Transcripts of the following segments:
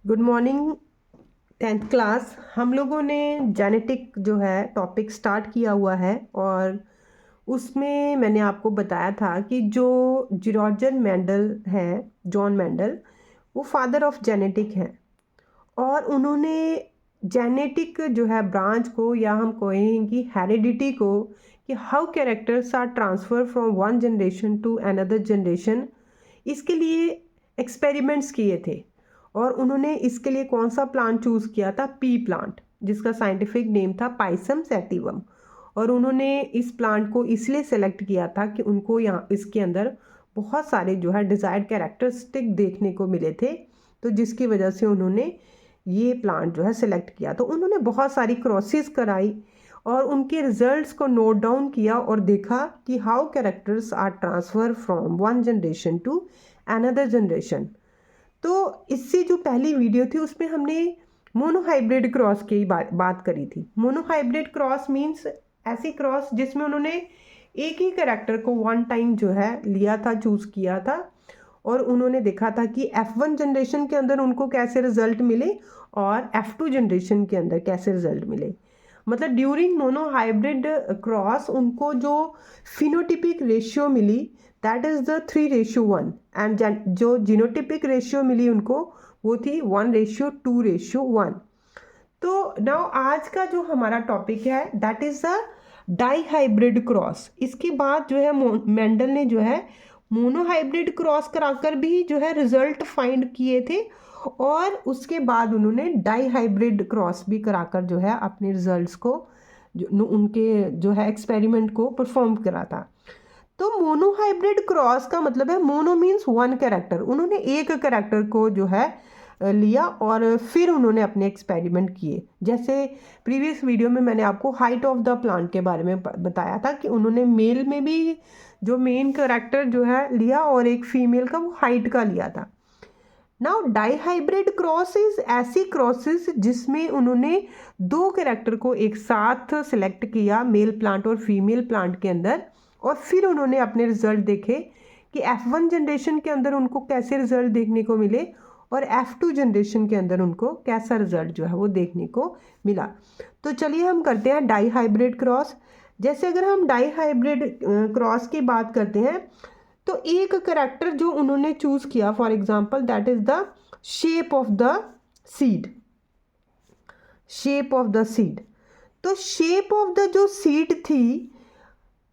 Good morning 10th class. हम लोगों ने जेनेटिक जो है टॉपिक स्टार्ट किया हुआ है और उसमें मैंने आपको बताया था कि जो जॉर्ज मेंडल हैं, जॉन मेंडल, वो फादर ऑफ जेनेटिक हैं और उन्होंने जेनेटिक जो है ब्रांच को, या हम कहें कि हेरिडिटी को, कि how characters are transfer from one generation to another generation, इसके लिए एक्सपेरिमेंट्स किए थे। और उन्होंने इसके लिए कौन सा प्लांट चूज़ किया था? पी प्लांट, जिसका साइंटिफिक नेम था पाइसम सैटिवम। और उन्होंने इस प्लांट को इसलिए सेलेक्ट किया था कि उनको यहाँ इसके अंदर बहुत सारे जो है डिज़ायर्ड कैरेक्टरिस्टिक देखने को मिले थे, तो जिसकी वजह से उन्होंने ये प्लांट जो है सेलेक्ट किया। तो उन्होंने बहुत सारी क्रॉसेस कराई और उनके रिजल्ट्स को नोट डाउन किया और देखा कि how characters are transfer from one generation to another generation. तो इससे जो पहली वीडियो थी उसमें हमने मोनोहाइब्रिड क्रॉस की बात करी थी। मोनोहाइब्रिड क्रॉस मीन्स ऐसी क्रॉस जिसमें उन्होंने एक ही कैरेक्टर को वन टाइम जो है लिया था, चूज़ किया था, और उन्होंने देखा था कि F1 जनरेशन के अंदर उनको कैसे रिजल्ट मिले और F2 जनरेशन के अंदर कैसे रिजल्ट मिले। मतलब ड्यूरिंग मोनोहाइब्रिड क्रॉस उनको जो फिनोटिपिक रेशियो मिली दैट इज़ द 3:1, एंड जो जीनोटिपिक रेशियो मिली उनको वो थी 1:2:1। तो नाउ आज का जो हमारा टॉपिक है that is the dihybrid cross. इसके बाद जो है मेंडल ने जो है मोनोहाइब्रिड क्रॉस कराकर भी जो है रिजल्ट फाइंड किए थे, और उसके बाद उन्होंने डाईहाइब्रिड क्रॉस भी कराकर जो है अपने रिजल्ट्स को, जो उनके जो है एक्सपेरिमेंट को परफॉर्म करा था। तो मोनोहाइब्रिड क्रॉस का मतलब है, मोनो मीन्स वन कैरेक्टर, उन्होंने एक कैरेक्टर को जो है लिया और फिर उन्होंने अपने एक्सपेरिमेंट किए। जैसे प्रीवियस वीडियो में मैंने आपको हाइट ऑफ द प्लांट के बारे में बताया था कि उन्होंने मेल में भी जो मेन कैरेक्टर जो है लिया और एक फीमेल का वो हाइट का लिया था। नाउ डाईहाइब्रिड क्रॉसेस ऐसी क्रॉसेस जिसमें उन्होंने दो कैरेक्टर को एक साथ सिलेक्ट किया, मेल प्लांट और फीमेल प्लांट के अंदर, और फिर उन्होंने अपने रिजल्ट देखे कि F1 जनरेशन के अंदर उनको कैसे रिजल्ट देखने को मिले और F2 जनरेशन के अंदर उनको कैसा रिजल्ट जो है वो देखने को मिला। तो चलिए हम करते हैं डाईहाइब्रिड क्रॉस। जैसे अगर हम डाईहाइब्रिड क्रॉस की बात करते हैं तो एक कैरेक्टर जो उन्होंने चूज़ किया, for example that is the shape of the seed. Shape of the seed, तो शेप ऑफ द जो सीड थी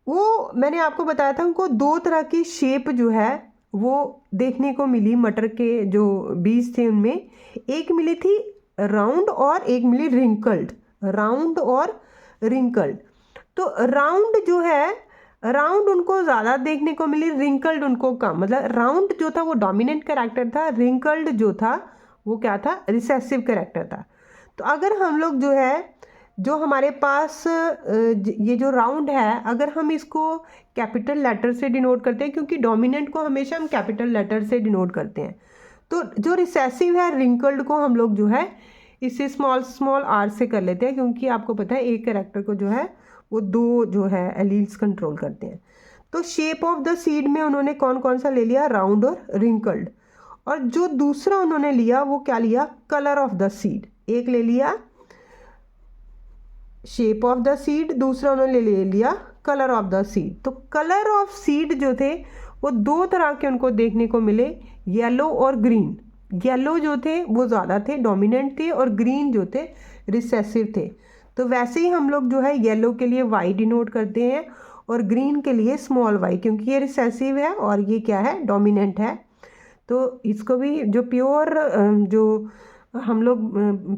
वो मैंने आपको बताया था, उनको दो तरह की शेप जो है वो देखने को मिली। मटर के जो बीज थे उनमें एक मिली थी राउंड और एक मिली रिंकल्ड, राउंड और रिंकल्ड। तो राउंड जो है, राउंड उनको ज़्यादा देखने को मिली, रिंकल्ड उनको कम। मतलब राउंड जो था वो डोमिनेंट कैरेक्टर था, रिंकल्ड जो था वो क्या था? रिसेसिव कैरेक्टर था। तो अगर हम लोग जो है, जो हमारे पास ये जो राउंड है, अगर हम इसको कैपिटल लेटर से डिनोट करते हैं, क्योंकि डोमिनेंट को हमेशा हम कैपिटल लेटर से डिनोट करते हैं, तो जो रिसेसिव है रिंकल्ड को हम लोग जो है इसे स्मॉल आर से कर लेते हैं, क्योंकि आपको पता है एक कैरेक्टर को जो है वो दो जो है एलील्स कंट्रोल करते हैं। तो शेप ऑफ द सीड में उन्होंने कौन कौन सा ले लिया? राउंड और रिंकल्ड। और जो दूसरा उन्होंने लिया वो क्या लिया? Colour of the seed. एक ले लिया शेप ऑफ द सीड, दूसरा उन्होंने ले लिया कलर ऑफ द सीड। तो कलर ऑफ सीड जो थे वो दो तरह के उनको देखने को मिले, येलो और ग्रीन। येलो जो थे वो ज़्यादा थे, डोमिनेंट थे, और ग्रीन जो थे रिसेसिव थे। तो वैसे ही हम लोग जो है येलो के लिए वाई डिनोट करते हैं और ग्रीन के लिए स्मॉल वाई, क्योंकि ये रिसेसिव है और ये क्या है? डोमिनेंट है। तो इसको भी जो प्योर जो हम लोग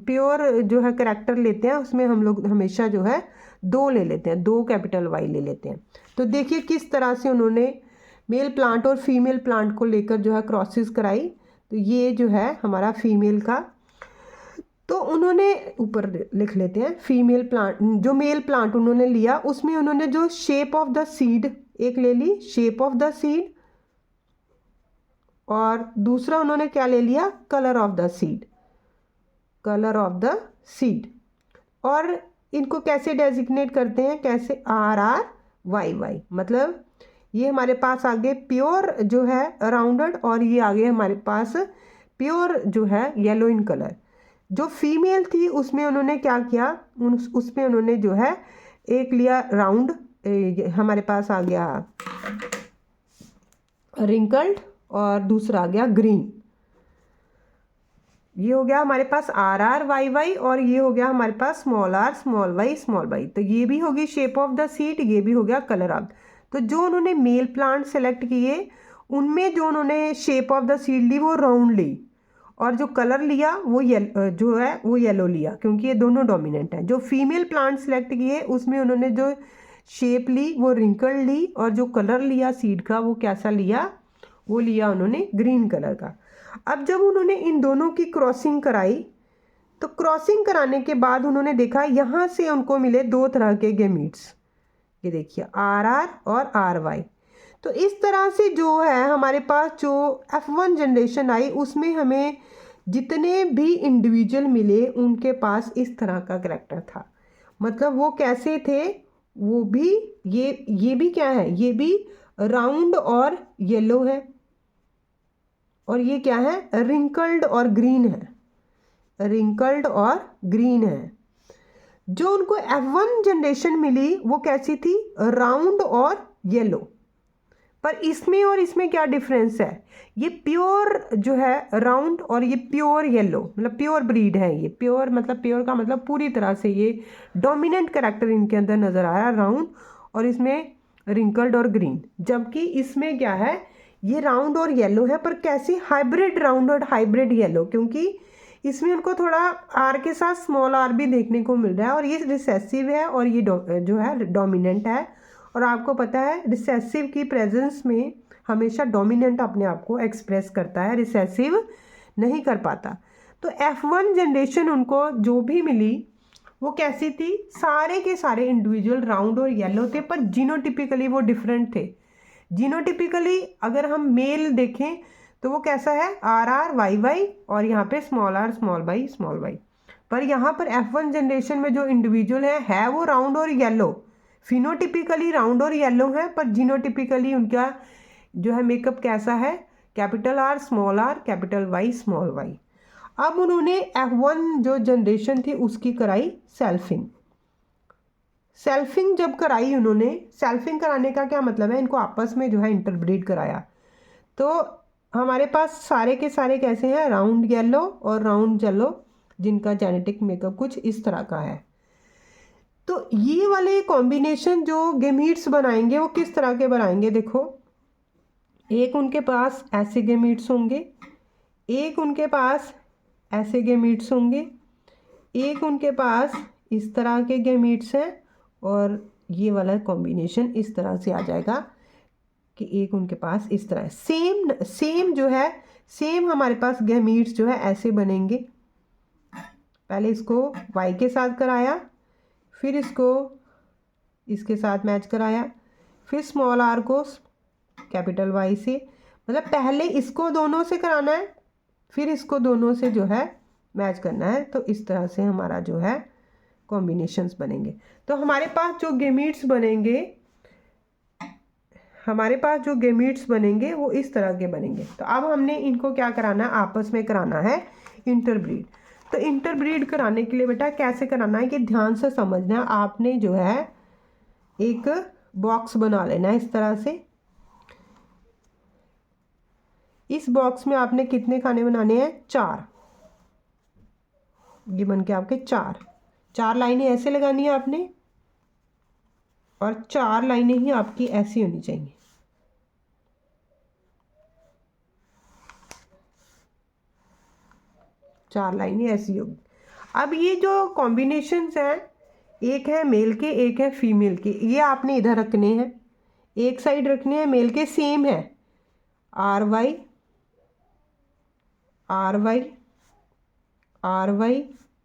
प्योर जो है कैरेक्टर लेते हैं उसमें हम लोग हमेशा जो है दो ले लेते हैं, दो कैपिटल वाई ले लेते हैं। तो देखिए किस तरह से उन्होंने मेल प्लांट और फीमेल प्लांट को लेकर जो है क्रॉसेस कराई। तो ये जो है हमारा फीमेल का, तो उन्होंने ऊपर लिख लेते हैं फीमेल प्लांट। जो मेल प्लांट उन्होंने लिया उसमें उन्होंने जो शेप ऑफ द सीड एक ले ली, शेप ऑफ द सीड, और दूसरा उन्होंने क्या ले लिया? Colour of the seed, colour of the seed. और इनको कैसे डेजिग्नेट करते हैं? कैसे? RRYY। मतलब ये हमारे पास आगे प्योर जो है राउंडेड और ये आगे हमारे पास प्योर जो है येलो इन कलर। जो फीमेल थी उसमें उन्होंने क्या किया, उसमें उन्होंने जो है एक लिया राउंड, हमारे पास आ गया रिंकल्ड, और दूसरा आ गया ग्रीन। ये हो गया हमारे पास आर आर वाई वाई, और ये हो गया हमारे पास स्मॉल आर स्मॉल वाई। तो ये भी होगी शेप ऑफ द सीड, ये भी हो गया कलर ऑफ। तो जो उन्होंने मेल प्लांट सेलेक्ट किए उनमें जो उन्होंने शेप ऑफ द सीड ली वो राउंड ली, और जो कलर लिया वो जो है वो येलो लिया, क्योंकि ये दोनों डोमिनेंट हैं। जो फीमेल प्लांट सेलेक्ट किए उसमें उन्होंने जो शेप ली वो रिंकल ली, और जो कलर लिया सीड का वो कैसा लिया, वो लिया उन्होंने ग्रीन कलर का। अब जब उन्होंने इन दोनों की क्रॉसिंग कराई, तो क्रॉसिंग कराने के बाद उन्होंने देखा यहाँ से उनको मिले दो तरह के गेमीट्स, ये देखिए आर आर और आर वाई। तो इस तरह से जो है हमारे पास जो F1 जनरेशन आई उसमें हमें जितने भी इंडिविजुअल मिले उनके पास इस तरह का करैक्टर था। मतलब वो कैसे थे, वो भी ये भी क्या है, ये भी राउंड और येलो है, और ये क्या है, रिंकल्ड और ग्रीन है, रिंकल्ड और ग्रीन है। जो उनको F1 जनरेशन मिली वो कैसी थी, राउंड और येलो। पर इसमें और इसमें क्या डिफरेंस है, ये प्योर जो है राउंड और ये प्योर येलो, मतलब प्योर ब्रीड है। ये प्योर मतलब प्योर का मतलब पूरी तरह से ये डोमिनेंट कैरेक्टर इनके अंदर नज़र आया, राउंड, और इसमें रिंकल्ड और ग्रीन। जबकि इसमें क्या है, ये राउंड और येलो है, पर कैसी हाइब्रिड राउंड और हाइब्रिड येलो, क्योंकि इसमें उनको थोड़ा आर के साथ स्मॉल आर भी देखने को मिल रहा है, और ये रिसेसिव है और ये जो है डोमिनेंट है। और आपको पता है रिसेसिव की प्रेजेंस में हमेशा डोमिनेंट अपने आप को एक्सप्रेस करता है, रिसेसिव नहीं कर पाता। तो F1 जनरेशन उनको जो भी मिली वो कैसी थी, सारे के सारे इंडिविजुअल राउंड और येलो थे, पर जीनोटिपिकली वो डिफरेंट थे। जीनोटिपिकली अगर हम मेल देखें तो वो कैसा है, आर आर वाई वाई, और यहाँ पे स्मॉल आर स्मॉल वाई। पर यहाँ पर F1 जनरेशन में जो इंडिविजुअल है वो राउंड और येलो, फिनोटिपिकली राउंड और येलो है, पर जीनोटिपिकली उनका जो है मेकअप कैसा है, capital R capital Y small Y. अब उन्होंने F1 जो जनरेशन थी उसकी कराई सेल्फिंग जब कराई उन्होंने, सेल्फिंग कराने का क्या मतलब है, इनको आपस में जो है इंटरब्रीड कराया। तो हमारे पास सारे के सारे कैसे हैं, राउंड येलो और राउंड येलो, जिनका जेनेटिक मेकअप कुछ इस तरह का है। तो ये वाले कॉम्बिनेशन जो गेमीट्स बनाएंगे वो किस तरह के बनाएंगे, देखो एक उनके पास ऐसे गेमीट्स होंगे, एक उनके पास ऐसे गेमीट्स होंगे, एक उनके पास इस तरह के गेमीट्स हैं, और ये वाला कॉम्बिनेशन इस तरह से आ जाएगा कि एक उनके पास इस तरह सेम जो है, सेम हमारे पास गेमीट्स जो है ऐसे बनेंगे। पहले इसको वाई के साथ कराया, फिर इसको इसके साथ मैच कराया, फिर स्मॉल आर को कैपिटल वाई से, मतलब पहले इसको दोनों से कराना है, फिर इसको दोनों से जो है मैच करना है। तो इस तरह से हमारा जो है कॉम्बिनेशंस बनेंगे। तो हमारे पास जो गेमीट्स बनेंगे वो इस तरह के बनेंगे। तो अब हमने इनको क्या कराना है, आपस में कराना है इंटरब्रीड। तो इंटरब्रीड कराने के लिए बेटा कैसे कराना है कि ध्यान से समझना है। आपने जो है एक बॉक्स बना लेना है इस तरह से। इस बॉक्स में आपने कितने खाने बनाने हैं, 4। ये बन के आपके 4 लाइनें ऐसे लगानी है आपने, और 4 लाइनें ही आपकी ऐसी होनी चाहिए। चार लाइनें ऐसी होगी। अब ये जो कॉम्बिनेशंस हैं, एक है मेल के एक है फीमेल के, ये आपने इधर रखने हैं, एक साइड रखने हैं मेल के, सेम है आर वाई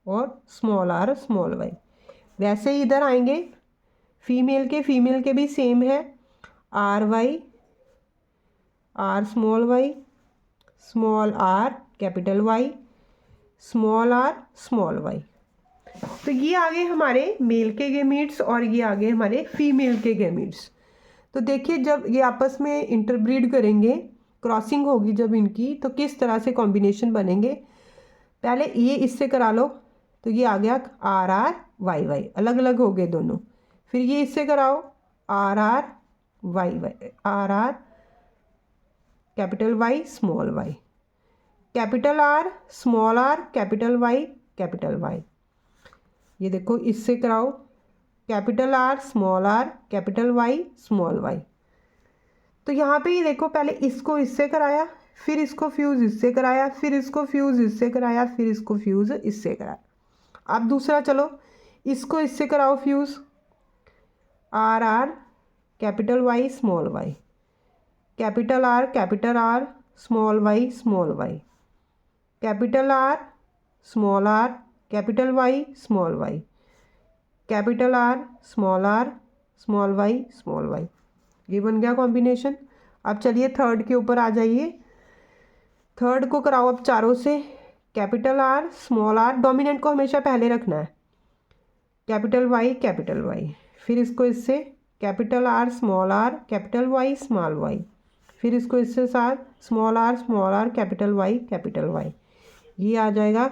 और स्मॉल वाई। वैसे ही इधर आएंगे, फीमेल के भी सेम है R small R capital Y, small Y. तो ये आ गए हमारे मेल के गेमीट्स और ये आ गए हमारे फीमेल के गेमीट्स। तो देखिए जब ये आपस में इंटरब्रीड करेंगे क्रॉसिंग होगी जब इनकी, तो किस तरह से कॉम्बिनेशन बनेंगे। पहले ये इससे करा लो, तो ये आ गया आर आर वाई वाई, अलग अलग हो गए दोनों। फिर ये इससे कराओ, R R Y Y, R R capital Y small Y, capital R small R capital Y capital Y. ये देखो इससे कराओ, capital R small R capital Y small Y. तो यहाँ पे ये देखो, पहले इसको इससे कराया, फिर इसको फ्यूज़ इससे कराया, फिर इसको फ्यूज़ इससे कराया, फिर इसको फ्यूज़ इससे कराया। अब दूसरा चलो, इसको इससे कराओ fuse, R R capital Y small Y, capital R small Y, capital R small R capital Y small Y, capital R small Y. ये बन गया कॉम्बिनेशन। अब चलिए थर्ड के ऊपर आ जाइए। थर्ड को कराओ अब चारों से, capital R small R, dominant को हमेशा पहले रखना है, कैपिटल वाई, फिर इसको इससे capital R small R capital Y small Y, फिर इसको इससे साथ स्मॉल आर कैपिटल वाई। ये आ जाएगा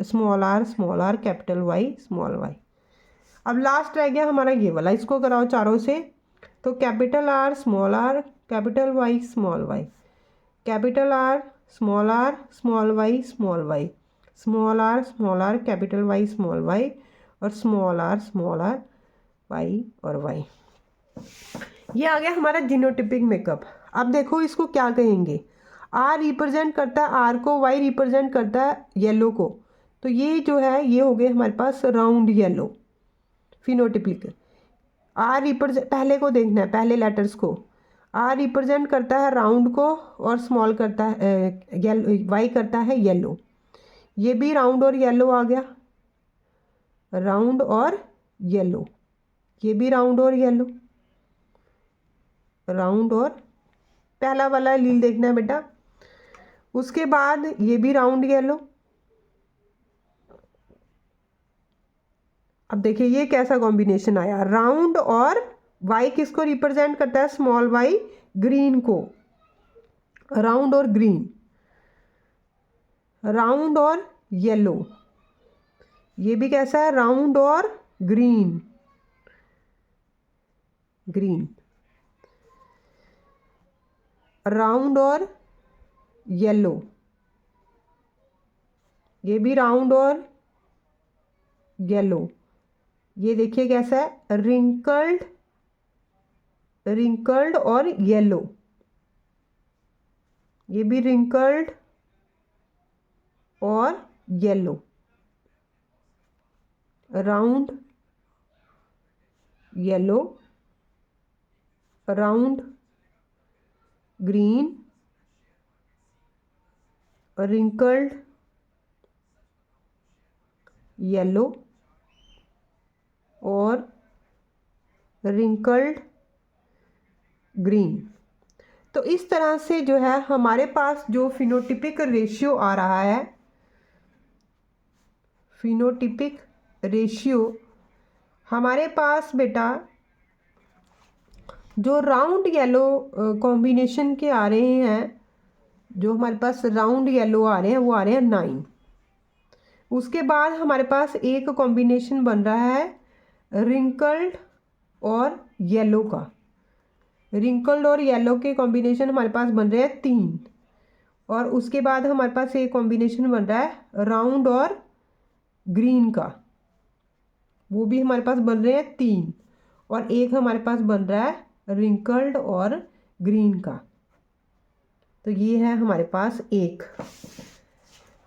small R capital Y small Y. अब लास्ट रह गया हमारा ये वाला, इसको कराओ चारों से, तो capital R small Y small Y, capital R small Y small Y, small R capital Y small Y, और स्मॉल आर वाई और वाई। ये आ गया हमारा जीनोटिपिक मेकअप। अब देखो इसको क्या कहेंगे, आर रिप्रेजेंट करता है आर को, वाई रिप्रेजेंट करता है येलो को, तो ये जो है ये हो गए हमारे पास round yellow phenotypic. R represent, पहले को देखना है, पहले लेटर्स को, आर रिप्रेजेंट करता है राउंड को और स्मॉल करता है वाई करता है येलो। ये भी राउंड और येलो आ गया, राउंड और येलो, ये भी राउंड और येलो, राउंड और, पहला वाला लील देखना है बेटा। उसके बाद ये भी राउंड येलो। अब देखिए ये कैसा कॉम्बिनेशन आया, राउंड और वाई किसको रिप्रेजेंट करता है, स्मॉल वाई ग्रीन को, राउंड और ग्रीन, राउंड और येलो। ये भी कैसा है, राउंड और ग्रीन, राउंड और येलो, ये भी राउंड और येलो। ये देखिए कैसा है, रिंकल्ड और येलो, ये भी रिंकल्ड और yellow, round yellow, round green, wrinkled yellow और रिंकल्ड ग्रीन। तो इस तरह से जो है हमारे पास जो फिनोटिपिक रेशियो आ रहा है, फिनोटिपिक रेशियो हमारे पास बेटा जो राउंड येलो कॉम्बिनेशन के आ रहे हैं, जो हमारे पास राउंड येलो आ रहे हैं वो आ रहे हैं 9। उसके बाद हमारे पास एक कॉम्बिनेशन बन रहा है रिंकल्ड और येलो का, रिंकल्ड और येलो के कॉम्बिनेशन हमारे पास बन रहे हैं 3। और उसके बाद हमारे पास एक कॉम्बिनेशन बन रहा है राउंड और ग्रीन का, वो भी हमारे पास बन रहे हैं 3। और एक हमारे पास बन रहा है रिंकल्ड और ग्रीन का, तो ये है हमारे पास एक।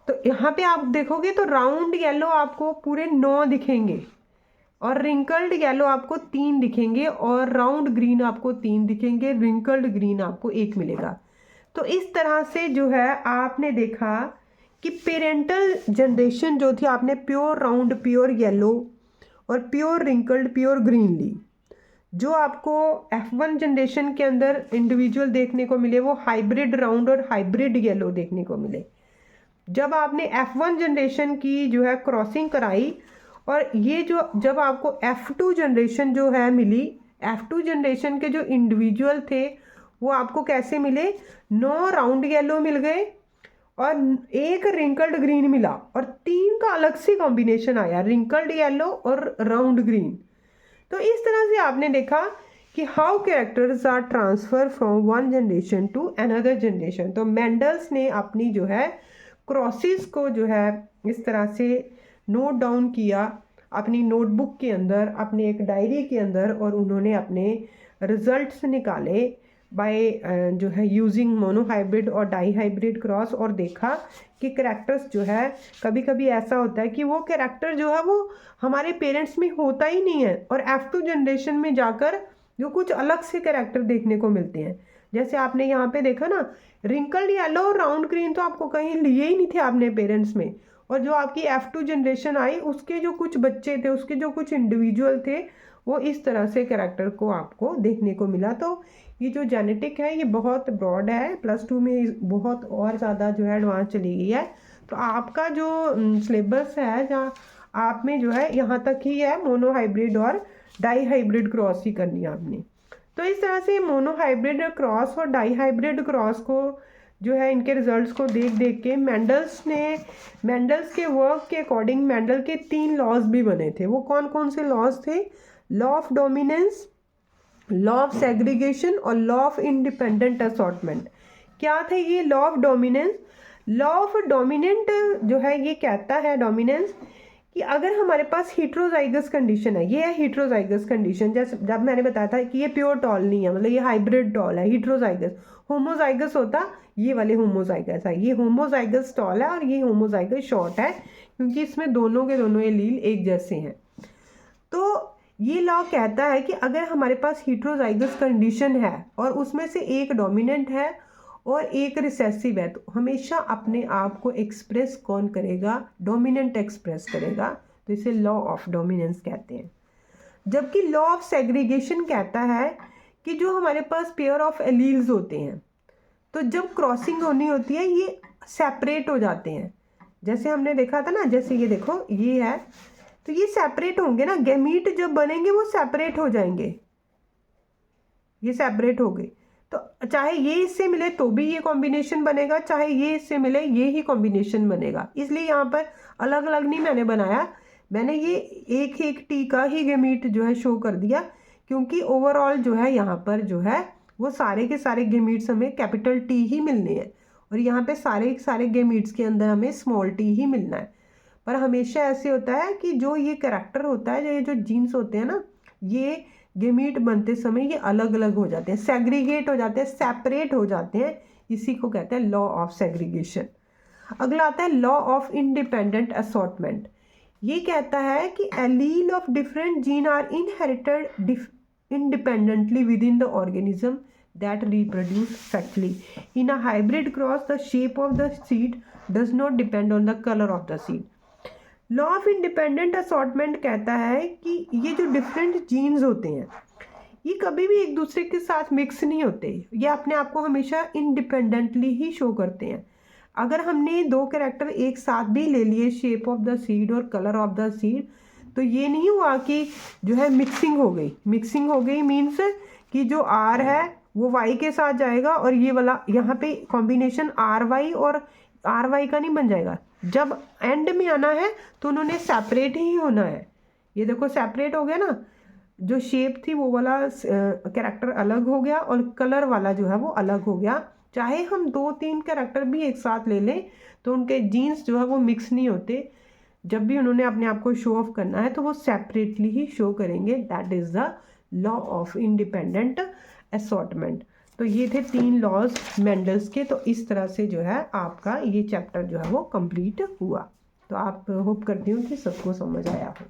तो यहाँ पे आप देखोगे तो राउंड येलो आपको पूरे 9 दिखेंगे, और रिंकल्ड येलो आपको 3 दिखेंगे, और राउंड ग्रीन आपको 3 दिखेंगे, रिंकल्ड ग्रीन आपको 1 मिलेगा। तो इस तरह से जो है आपने देखा कि पेरेंटल जनरेशन जो थी, आपने प्योर राउंड, प्योर येलो और प्योर रिंकल्ड, प्योर ग्रीन ली। जो आपको F1 जनरेशन के अंदर इंडिविजुअल देखने को मिले वो हाइब्रिड राउंड और हाइब्रिड येलो देखने को मिले। जब आपने F1 जनरेशन की जो है क्रॉसिंग कराई, और ये जो जब आपको F2 जनरेशन जो है मिली, F2 जनरेशन के जो इंडिविजुअल थे वो आपको कैसे मिले, 9 राउंड येलो मिल गए और 1 रिंकल्ड ग्रीन मिला, और 3 का अलग से कॉम्बिनेशन आया, रिंकल्ड येलो और राउंड ग्रीन। तो इस तरह से आपने देखा कि how characters are transfer from one generation to another generation. तो मेंडल्स ने अपनी जो है क्रॉसेस को जो है इस तरह से नोट डाउन किया अपनी नोटबुक के अंदर, अपने एक डायरी के अंदर, और उन्होंने अपने रिजल्ट्स निकाले बाय जो है यूजिंग मोनोहाइब्रिड और डाईहाइब्रिड क्रॉस, और देखा कि कैरेक्टर्स जो है कभी कभी ऐसा होता है कि वो कैरेक्टर जो है वो हमारे पेरेंट्स में होता ही नहीं है, और F2 जनरेशन में जाकर जो कुछ अलग से कैरेक्टर देखने को मिलते हैं। जैसे आपने यहाँ पे देखा ना, रिंकल्ड येलो और राउंड ग्रीन तो आपको कहीं लिए ही नहीं थे आपने पेरेंट्स में, और जो आपकी F2 जनरेशन आई उसके जो कुछ बच्चे थे, उसके जो कुछ इंडिविजुअल थे, वो इस तरह से कैरेक्टर को आपको देखने को मिला। तो ये जो जेनेटिक है ये बहुत ब्रॉड है, +2 में बहुत और ज़्यादा जो है एडवांस चली गई है। तो आपका जो सिलेबस है जहाँ आप में जो है यहाँ तक ही है, मोनोहाइब्रिड और डाईहाइब्रिड क्रॉस ही करनी है आपने। तो इस तरह से मोनोहाइब्रिड क्रॉस और डाईहाइब्रिड क्रॉस को जो है इनके रिजल्ट्स को देख देख के मेंडल्स के वर्क के अकॉर्डिंग मेंडल के 3 लॉज भी बने थे। वो कौन कौन से लॉज थे? Law of dominance, law of segregation और लॉ ऑफ इंडिपेंडेंट असॉर्टमेंट। क्या थे ये law of dominance? Law of dominant जो है ये कहता है डोमिनेंस कि अगर हमारे पास हीट्रोजाइगस कंडीशन है, ये है हीट्रोजाइगस कंडीशन, जैसे जब मैंने बताया था कि ये प्योर टॉल नहीं है, मतलब ये हाइब्रिड टॉल है, हीट्रोजाइगस। होमोजाइगस होता ये वाले होमोजाइगस है, ये होमोजाइगस टॉल है और ये होमोजाइगस शॉर्ट है, क्योंकि इसमें दोनों के दोनों एलील एक जैसे हैं। तो ये लॉ कहता है कि अगर हमारे पास हीट्रोजाइगस कंडीशन है और उसमें से एक डोमिनेंट है और एक रिसेसिव है, तो हमेशा अपने आप को एक्सप्रेस कौन करेगा? डोमिनेंट एक्सप्रेस करेगा। तो इसे लॉ ऑफ डोमिनेंस कहते हैं। जबकि लॉ ऑफ सेग्रीगेशन कहता है कि जो हमारे पास पेयर ऑफ एलील्स होते हैं, तो जब क्रॉसिंग होनी होती है ये सेपरेट हो जाते हैं। जैसे हमने देखा था ना, जैसे ये देखो ये है, तो ये सेपरेट होंगे ना, गैमीट जब बनेंगे वो सेपरेट हो जाएंगे, ये सेपरेट हो गए। तो चाहे ये इससे मिले तो भी ये कॉम्बिनेशन बनेगा, चाहे ये इससे मिले ये ही कॉम्बिनेशन बनेगा। इसलिए यहाँ पर अलग अलग नहीं मैंने बनाया, मैंने ये एक एक टी का ही गैमीट जो है शो कर दिया, क्योंकि ओवरऑल जो है यहाँ पर जो है वो सारे के सारे गैमीट्स हमें कैपिटल टी ही मिलने हैं, और यहाँ पे सारे के सारे गैमीट्स के अंदर हमें स्मॉल टी ही मिलना है। पर हमेशा ऐसे होता है कि जो ये कैरेक्टर होता है, ये जो जीन्स होते हैं ना, ये गैमीट बनते समय ये अलग अलग हो जाते हैं, सेग्रीगेट हो जाते हैं, सेपरेट हो जाते हैं। इसी को कहते हैं लॉ ऑफ सेग्रीगेशन। अगला आता है लॉ ऑफ इंडिपेंडेंट असॉर्टमेंट। ये कहता है कि allele of different gene are inherited independently within the organism that reproduce sexually. In a hybrid cross, the shape of the seed does not depend on the color of the seed. Law of independent assortment कहता है कि ये जो different jeans होते हैं ये कभी भी एक दूसरे के साथ मिक्स नहीं होते, ये अपने आप को हमेशा इंडिपेंडेंटली ही शो करते हैं। अगर हमने 2 कैरेक्टर एक साथ भी ले लिए, शेप ऑफ द सीड और कलर ऑफ द सीड, तो ये नहीं हुआ कि जो है मिक्सिंग हो गई। मिक्सिंग हो गई मीन्स कि जो आर है वो वाई के साथ जाएगा, और ये वाला यहाँ पे कॉम्बिनेशन आर वाई और आर वाई का नहीं बन जाएगा। जब एंड में आना है तो उन्होंने सेपरेट ही होना है। ये देखो सेपरेट हो गया ना, जो शेप थी वो वाला कैरेक्टर अलग हो गया और कलर वाला जो है वो अलग हो गया। चाहे हम 2-3 कैरेक्टर भी एक साथ ले लें तो उनके जीन्स जो है वो मिक्स नहीं होते। जब भी उन्होंने अपने आप को शो ऑफ करना है तो वो सेपरेटली ही शो करेंगे। That is the law of independent assortment. तो ये थे 3 लॉज मेंडल्स के। तो इस तरह से जो है आपका ये चैप्टर जो है वो कंप्लीट हुआ। तो आप होप करती हूँ कि सबको समझ आया हो।